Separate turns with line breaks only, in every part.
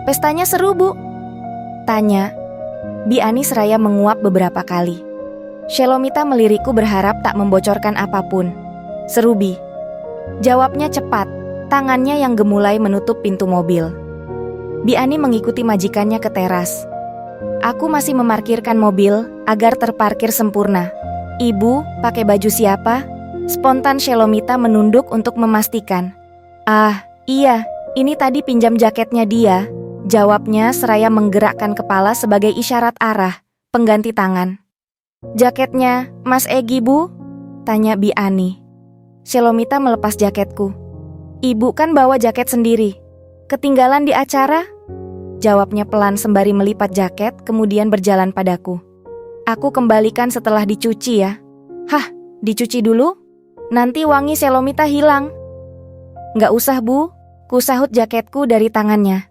Pestanya seru, Bu? Tanya. Bi Ani seraya menguap beberapa kali. Shelomita melirikku berharap tak membocorkan apapun. Seru, Bi. Jawabnya cepat, tangannya yang gemulai menutup pintu mobil. Bi Ani mengikuti majikannya ke teras. Aku masih memarkirkan mobil agar terparkir sempurna. Ibu, pakai baju siapa? Spontan Shelomita menunduk untuk memastikan. Ah, iya, ini tadi pinjam jaketnya dia. Jawabnya seraya menggerakkan kepala sebagai isyarat arah, pengganti tangan. Jaketnya Mas Egi, Bu? Tanya Bi Ani. Shelomita melepas jaketku. Ibu kan bawa jaket sendiri. Ketinggalan di acara? Jawabnya pelan sembari melipat jaket kemudian berjalan padaku. Aku kembalikan setelah dicuci ya. Hah, dicuci dulu? Nanti wangi Shelomita hilang. Nggak usah, Bu. Kusahut jaketku dari tangannya.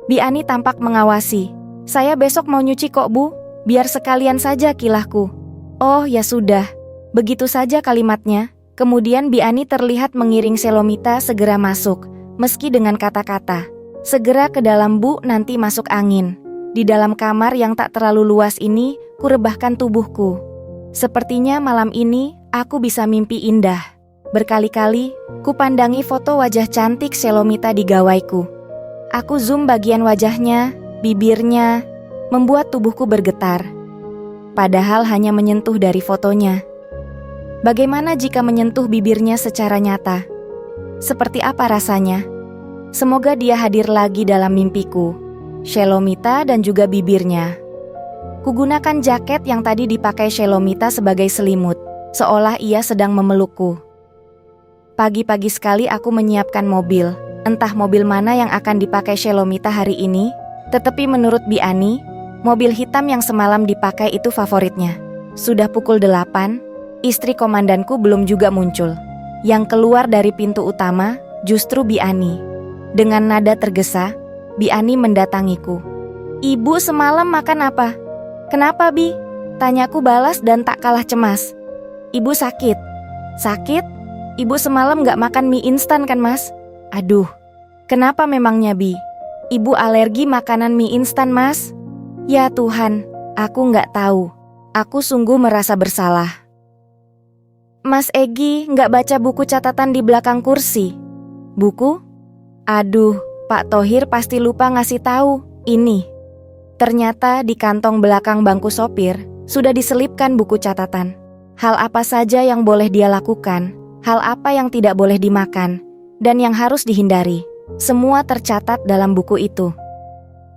Bi Ani tampak mengawasi. Saya besok mau nyuci kok, Bu. Biar sekalian saja kilahku. Oh, ya sudah. Begitu saja kalimatnya. Kemudian Bi Ani terlihat mengiring Shelomita segera masuk. Meski dengan kata-kata, segera ke dalam, Bu, nanti masuk angin. Di dalam kamar yang tak terlalu luas ini, kurebahkan tubuhku. Sepertinya malam ini, aku bisa mimpi indah. Berkali-kali, kupandangi foto wajah cantik Shelomita di gawaiku. Aku zoom bagian wajahnya, bibirnya, membuat tubuhku bergetar. Padahal hanya menyentuh dari fotonya. Bagaimana jika menyentuh bibirnya secara nyata? Seperti apa rasanya? Semoga dia hadir lagi dalam mimpiku. Shelomita dan juga bibirnya. Kugunakan jaket yang tadi dipakai Shelomita sebagai selimut, seolah ia sedang memelukku. Pagi-pagi sekali aku menyiapkan mobil. Entah mobil mana yang akan dipakai Shelomita hari ini, tetapi menurut Bi Ani, mobil hitam yang semalam dipakai itu favoritnya. Sudah pukul 8, istri komandanku belum juga muncul. Yang keluar dari pintu utama justru Bi Ani. Dengan nada tergesa, Bi Ani mendatangiku. Ibu semalam makan apa? Kenapa, Bi? Tanyaku balas dan tak kalah cemas. Ibu sakit. Sakit? Ibu semalam gak makan mie instan kan, Mas? Aduh, kenapa memangnya, Bi? Ibu alergi makanan mie instan, Mas? Ya Tuhan, aku gak tahu. Aku sungguh merasa bersalah. Mas Egi gak baca buku catatan di belakang kursi? Buku? Aduh, Pak Thohir pasti lupa ngasih tahu. Ini. Ternyata di kantong belakang bangku sopir sudah diselipkan buku catatan. Hal apa saja yang boleh dia lakukan, hal apa yang tidak boleh dimakan, dan yang harus dihindari. Semua tercatat dalam buku itu.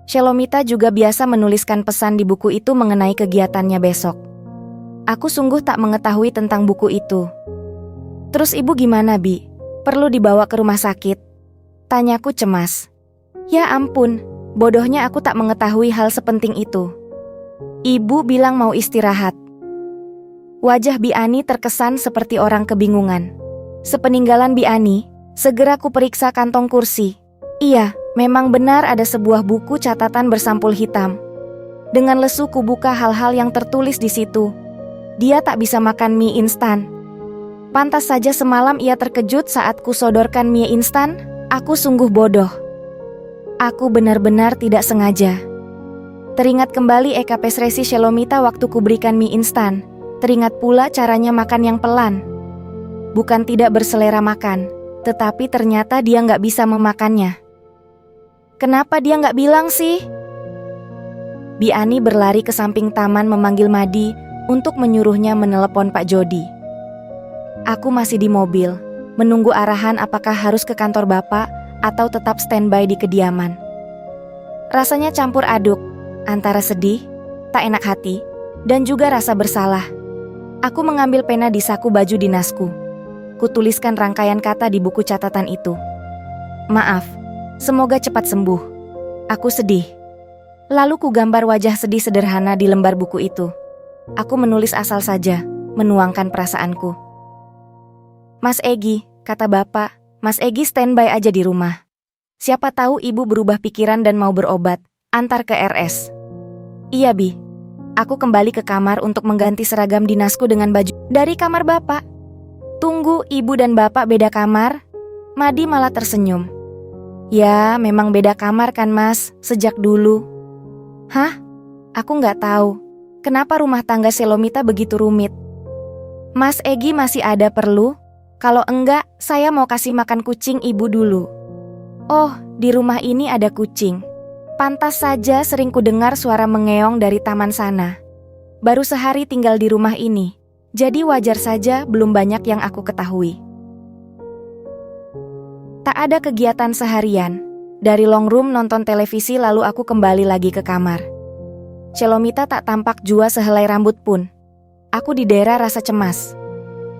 Shelomita juga biasa menuliskan pesan di buku itu mengenai kegiatannya besok. Aku sungguh tak mengetahui tentang buku itu. Terus ibu gimana, Bi? Perlu dibawa ke rumah sakit? Tanyaku cemas. Ya ampun, bodohnya aku tak mengetahui hal sepenting itu. Ibu bilang mau istirahat. Wajah Bi Ani terkesan seperti orang kebingungan. Sepeninggalan Bi Ani, segera ku periksa kantong kursi. Iya, memang benar ada sebuah buku catatan bersampul hitam. Dengan lesu ku buka hal-hal yang tertulis di situ. Dia tak bisa makan mie instan. Pantas saja semalam ia terkejut saat ku sodorkan mie instan. Aku sungguh bodoh. Aku benar-benar tidak sengaja. Teringat kembali ekspresi Shelomita waktu ku berikan mie instan. Teringat pula caranya makan yang pelan. Bukan tidak berselera makan, tetapi ternyata dia nggak bisa memakannya. Kenapa dia nggak bilang sih? Bi Ani berlari ke samping taman memanggil Madi untuk menyuruhnya menelepon Pak Jody. Aku masih di mobil, menunggu arahan apakah harus ke kantor Bapak atau tetap standby di kediaman. Rasanya campur aduk, antara sedih, tak enak hati, dan juga rasa bersalah. Aku mengambil pena di saku baju dinasku. Kutuliskan rangkaian kata di buku catatan itu. Maaf, semoga cepat sembuh. Aku sedih. Lalu ku gambar wajah sedih sederhana di lembar buku itu. Aku menulis asal saja, menuangkan perasaanku. Mas Egi, kata Bapak, Mas Egi standby aja di rumah. Siapa tahu ibu berubah pikiran dan mau berobat, antar ke RS. Iya, Bi. Aku kembali ke kamar untuk mengganti seragam dinasku dengan baju dari kamar Bapak. Tunggu, ibu dan Bapak beda kamar? Madi malah tersenyum. Ya, memang beda kamar kan mas, sejak dulu. Hah? Aku nggak tahu. Kenapa rumah tangga Shelomita begitu rumit? Mas Egi masih ada perlu? Kalau enggak, saya mau kasih makan kucing ibu dulu. Oh, di rumah ini ada kucing. Pantas saja sering kudengar suara mengeong dari taman sana. Baru sehari tinggal di rumah ini, jadi wajar saja belum banyak yang aku ketahui. Tak ada kegiatan seharian. Dari long room nonton televisi lalu aku kembali lagi ke kamar. Shelomita tak tampak jua sehelai rambut pun. Aku didera rasa cemas.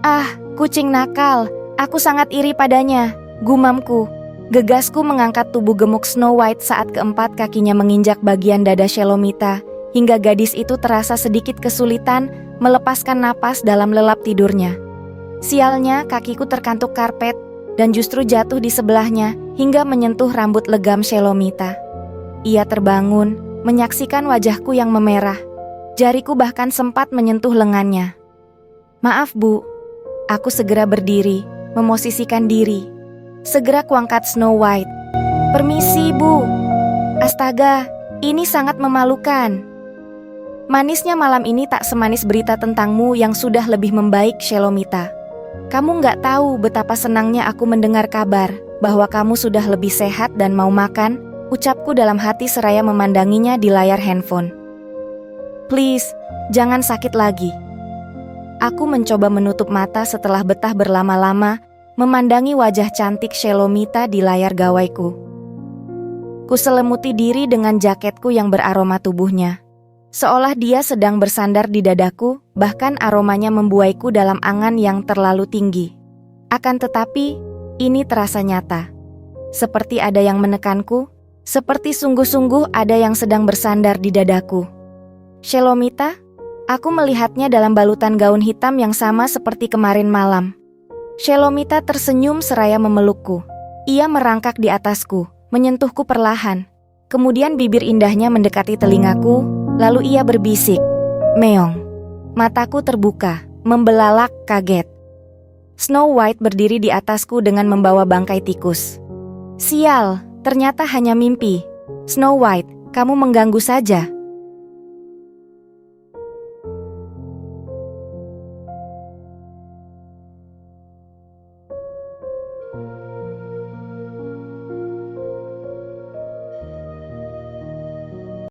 Ah, kucing nakal. Aku sangat iri padanya, gumamku. Gegasku mengangkat tubuh gemuk Snow White saat keempat kakinya menginjak bagian dada Shelomita, hingga gadis itu terasa sedikit kesulitan melepaskan napas dalam lelap tidurnya. Sialnya, kakiku terkantuk karpet dan justru jatuh di sebelahnya hingga menyentuh rambut legam Shelomita. Ia terbangun, menyaksikan wajahku yang memerah. Jariku bahkan sempat menyentuh lengannya. Maaf bu, aku segera berdiri, memosisikan diri. Segera kuangkat Snow White. Permisi bu. Astaga, ini sangat memalukan. Manisnya malam ini tak semanis berita tentangmu yang sudah lebih membaik, Shelomita. Kamu nggak tahu betapa senangnya aku mendengar kabar bahwa kamu sudah lebih sehat dan mau makan, ucapku dalam hati seraya memandanginya di layar handphone. Please, jangan sakit lagi. Aku mencoba menutup mata setelah betah berlama-lama memandangi wajah cantik Shelomita di layar gawaiku. Kuselemuti diri dengan jaketku yang beraroma tubuhnya. Seolah dia sedang bersandar di dadaku, bahkan aromanya membuaiku dalam angan yang terlalu tinggi. Akan tetapi, ini terasa nyata. Seperti ada yang menekanku, seperti sungguh-sungguh ada yang sedang bersandar di dadaku. Shelomita, aku melihatnya dalam balutan gaun hitam yang sama seperti kemarin malam. Shelomita tersenyum seraya memelukku. Ia merangkak di atasku, menyentuhku perlahan. Kemudian bibir indahnya mendekati telingaku, lalu ia berbisik, "Meong." Mataku terbuka, membelalak kaget. Snow White berdiri di atasku dengan membawa bangkai tikus. Sial, ternyata hanya mimpi. Snow White, kamu mengganggu saja.